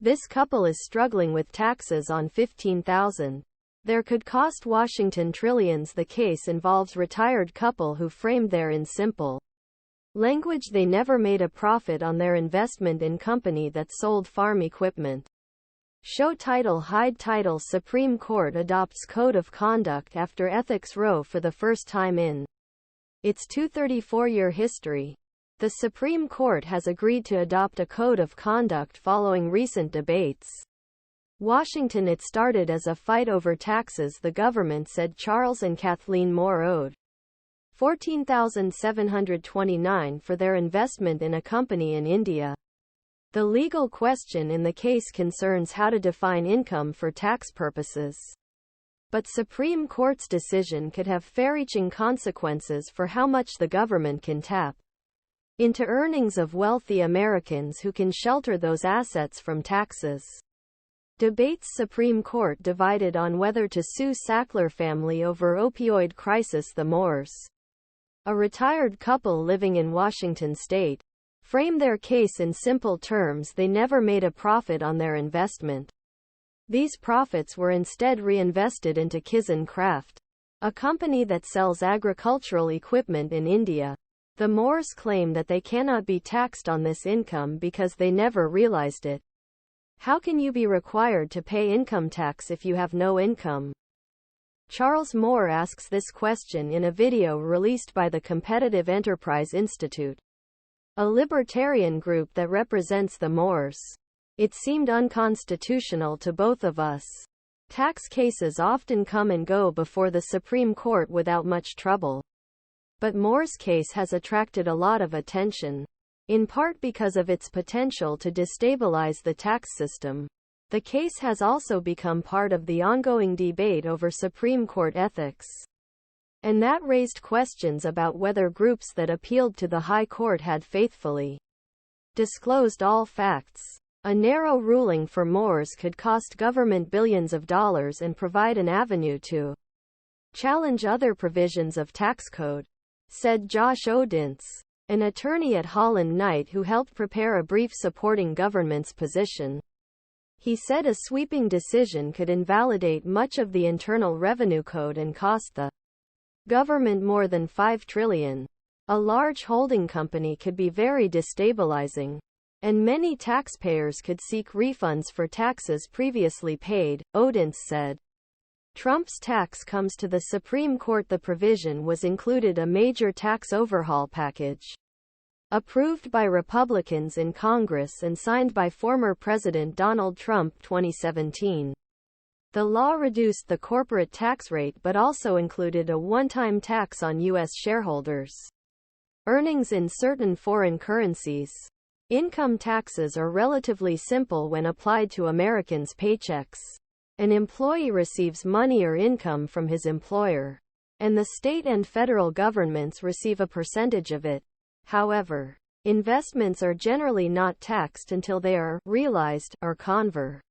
This couple is struggling with taxes on $15,000. There could cost Washington trillions. The case involves retired couple who framed their in simple language they never made a profit on their investment in company that sold farm equipment. Show title: Hyde title: Supreme Court adopts Code of Conduct after Ethics Row for the first time in its 234-year history. The Supreme Court has agreed to adopt a code of conduct following recent debates. Washington. It started as a fight over taxes. The government said Charles and Kathleen Moore owed $14,729 for their investment in a company in India. The legal question in the case concerns how to define income for tax purposes. But Supreme Court's decision could have far-reaching consequences for how much the government can tap into earnings of wealthy Americans who can shelter those assets from taxes. Debates: Supreme Court divided on whether to sue Sackler family over opioid crisis. The Moores, a retired couple living in Washington state, frame their case in simple terms: they never made a profit on their investment. These profits were instead reinvested into Kisan Craft, a company that sells agricultural equipment in India. The Moores claim that they cannot be taxed on this income because they never realized it. How can you be required to pay income tax if you have no income? Charles Moore asks this question in a video released by the Competitive Enterprise Institute, a libertarian group that represents the Moores. It seemed unconstitutional to both of us. Tax cases often come and go before the Supreme Court without much trouble. But Moore's case has attracted a lot of attention, in part because of its potential to destabilize the tax system. The case has also become part of the ongoing debate over Supreme Court ethics. And that raised questions about whether groups that appealed to the High Court had faithfully disclosed all facts. A narrow ruling for Moores could cost government billions of dollars and provide an avenue to challenge other provisions of tax code, said Josh Odints, an attorney at Holland Knight who helped prepare a brief supporting government's position. He said a sweeping decision could invalidate much of the Internal Revenue Code and cost the government more than $5 trillion. A large holding company could be very destabilizing, and many taxpayers could seek refunds for taxes previously paid, Odints said. Trump's tax comes to the Supreme Court. The provision was included a major tax overhaul package approved by Republicans in Congress and signed by former President Donald Trump 2017. The law reduced the corporate tax rate but also included a one-time tax on U.S. shareholders' earnings in certain foreign currencies. Income taxes are relatively simple when applied to Americans' paychecks. An employee receives money or income from his employer, and the state and federal governments receive a percentage of it. However, investments are generally not taxed until they are realized or converted.